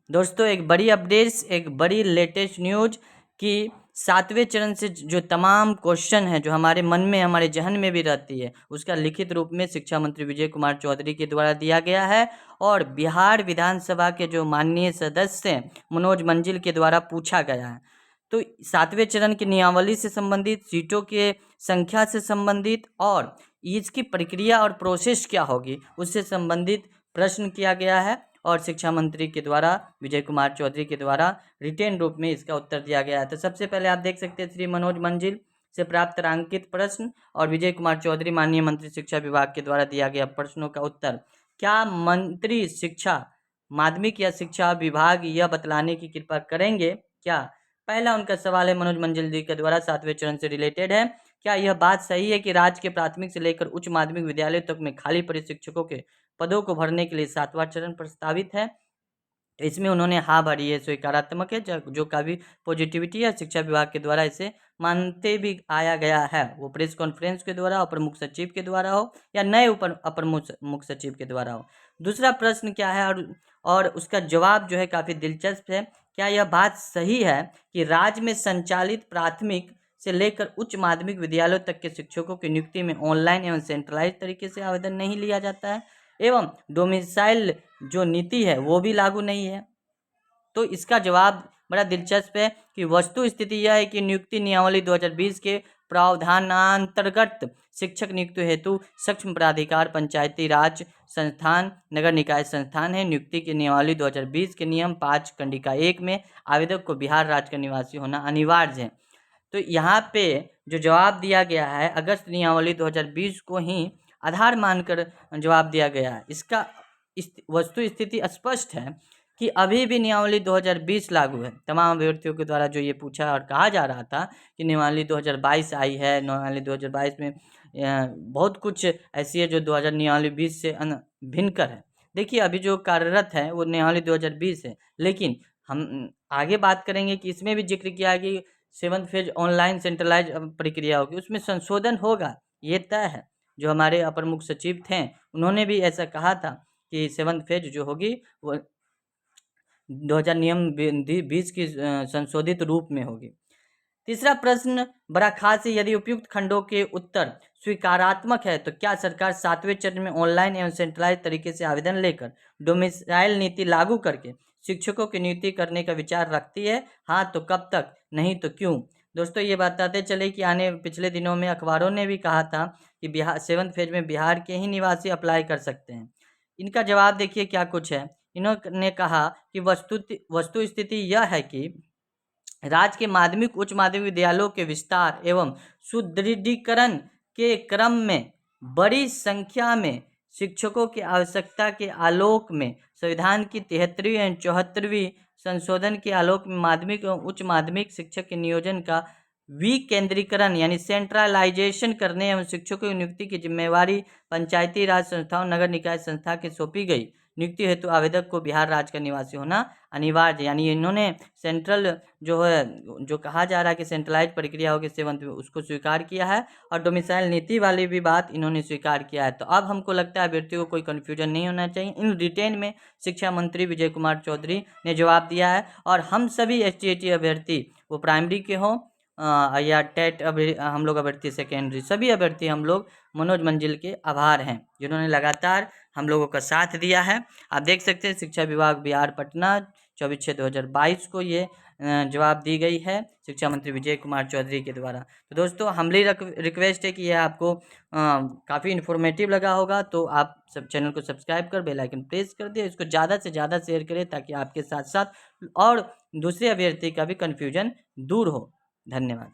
दोस्तों एक बड़ी अपडेट्स, एक बड़ी लेटेस्ट न्यूज कि 7वें चरण से जो तमाम क्वेश्चन है जो हमारे मन में, हमारे जहन में भी रहती है, उसका लिखित रूप में शिक्षा मंत्री विजय कुमार चौधरी के द्वारा दिया गया है। और बिहार विधानसभा के जो माननीय सदस्य हैं मनोज मंजिल के द्वारा पूछा गया है। तो 7वें चरण की नियमावली से संबंधित, सीटों के संख्या से संबंधित और इसकी प्रक्रिया और प्रोसेस क्या होगी उससे संबंधित प्रश्न किया गया है। और शिक्षा मंत्री के द्वारा, विजय कुमार चौधरी के द्वारा रिटेन रूप में इसका उत्तर दिया गया है। तो सबसे पहले आप देख सकते हैं श्री मनोज मंजिल से प्राप्त रांकित प्रश्न और विजय कुमार चौधरी माननीय मंत्री शिक्षा विभाग के द्वारा दिया गया प्रश्नों का उत्तर। क्या मंत्री शिक्षा माध्यमिक या शिक्षा विभाग यह बतलाने की कृपा करेंगे क्या, पहला उनका सवाल है मनोज मंजिल जी के द्वारा 7वें चरण से रिलेटेड है, क्या यह बात सही है कि राज्य के प्राथमिक से लेकर उच्च माध्यमिक विद्यालय तक में खाली पड़े शिक्षकों के पदों को भरने के लिए 7वां चरण प्रस्तावित है। इसमें उन्होंने हाँ भरी है, स्वीकारात्मक है, जो काफ़ी पॉजिटिविटी है। शिक्षा विभाग के द्वारा इसे मानते भी आया गया है, वो प्रेस कॉन्फ्रेंस के द्वारा, अपर मुख्य सचिव के द्वारा हो या नए अपर मुख्य सचिव के द्वारा हो। दूसरा प्रश्न क्या है और उसका जवाब जो है काफ़ी दिलचस्प है। क्या यह बात सही है कि राज्य में संचालित प्राथमिक से लेकर उच्च माध्यमिक विद्यालयों तक के शिक्षकों की नियुक्ति में ऑनलाइन एवं सेंट्रलाइज तरीके से आवेदन नहीं लिया जाता है एवं डोमिसाइल जो नीति है वो भी लागू नहीं है? तो इसका जवाब बड़ा दिलचस्प है कि वस्तु स्थिति यह है कि नियुक्ति नियमावली 2020 के प्रावधानांतर्गत शिक्षक नियुक्ति हेतु सक्षम प्राधिकार पंचायती राज संस्थान, नगर निकाय संस्थान है। नियुक्ति की नियमावली 2020 के नियम 5 कंडिका 1 में आवेदक को बिहार राज्य का निवासी होना अनिवार्य है। तो यहाँ पे जो जवाब दिया गया है अगस्त नियमावली 2020 को ही आधार मानकर जवाब दिया गया है। इसका वस्तु स्थिति स्पष्ट है कि अभी भी नियमावली 2020 लागू है। तमाम अभ्यर्थियों के द्वारा जो ये पूछा और कहा जा रहा था कि नियमावली 2022 आई है, नियमावली 2022 में बहुत कुछ ऐसी है जो 2000 नियमावली 20 से भिन्न कर है। देखिए अभी जो कार्यरत है वो नियमावली 2020 है, लेकिन हम आगे बात करेंगे कि इसमें भी जिक्र किया है कि 7th फेज ऑनलाइन सेंट्रलाइज प्रक्रिया होगी, उसमें संशोधन होगा, ये तय है। जो हमारे अपर मुख्य सचिव थे उन्होंने भी ऐसा कहा था कि 7th फेज जो होगी वो 2000 नियम 20 की संशोधित रूप में होगी। तीसरा प्रश्न बड़ा खास है, यदि उपयुक्त खंडों के उत्तर स्वीकारात्मक है तो क्या सरकार 7वें चरण में ऑनलाइन एवं सेंट्रलाइज तरीके से आवेदन लेकर डोमिसाइल नीति लागू करके शिक्षकों की नियुक्ति करने का विचार रखती है? हाँ तो कब तक, नहीं तो क्यों? दोस्तों ये बताते चले कि पिछले दिनों में अखबारों ने भी कहा था कि बिहार 7th फेज में बिहार के ही निवासी अप्लाई कर सकते हैं। इनका जवाब देखिए क्या कुछ है। इन्होंने कहा कि वस्तु स्थिति यह है कि राज्य के माध्यमिक उच्च माध्यमिक विद्यालयों के विस्तार एवं सुदृढ़ीकरण के क्रम में बड़ी संख्या में शिक्षकों की आवश्यकता के आलोक में संविधान की 73वीं एवं 74वीं संशोधन के आलोक में माध्यमिक एवं उच्च माध्यमिक शिक्षक के नियोजन का विकेंद्रीकरण यानी सेंट्रलाइजेशन करने एवं शिक्षकों की नियुक्ति की जिम्मेवारी पंचायती राज संस्थाओं, नगर निकाय संस्था के सौंपी गई। नियुक्ति हेतु आवेदक को बिहार राज्य का निवासी होना अनिवार्य, यानी इन्होंने सेंट्रल जो है, जो कहा जा रहा है कि सेंट्रलाइज प्रक्रिया होगी 7th में, उसको स्वीकार किया है और डोमिसाइल नीति वाली भी बात इन्होंने स्वीकार किया है। तो अब हमको लगता है अभ्यर्थियों को कोई कन्फ्यूजन नहीं होना चाहिए। इन रिटेन में शिक्षा मंत्री विजय कुमार चौधरी ने जवाब दिया है और हम सभी STAT अभ्यर्थी, वो प्राइमरी के हों या टेट हम लोग अभ्यर्थी सेकेंडरी, सभी अभ्यर्थी हम लोग मनोज मंजिल के आभार हैं जिन्होंने लगातार हम लोगों का साथ दिया है। आप देख सकते हैं शिक्षा विभाग बिहार पटना 24/6/2022 को ये जवाब दी गई है शिक्षा मंत्री विजय कुमार चौधरी के द्वारा। तो दोस्तों हमारी रिक्वेस्ट है कि यह आपको काफ़ी इन्फॉर्मेटिव लगा होगा, तो आप सब चैनल को सब्सक्राइब कर बेल आइकन प्रेस कर दिए, इसको ज़्यादा से ज़्यादा शेयर करें ताकि आपके साथ साथ और दूसरे अभ्यर्थी का भी कन्फ्यूजन दूर हो। धन्यवाद।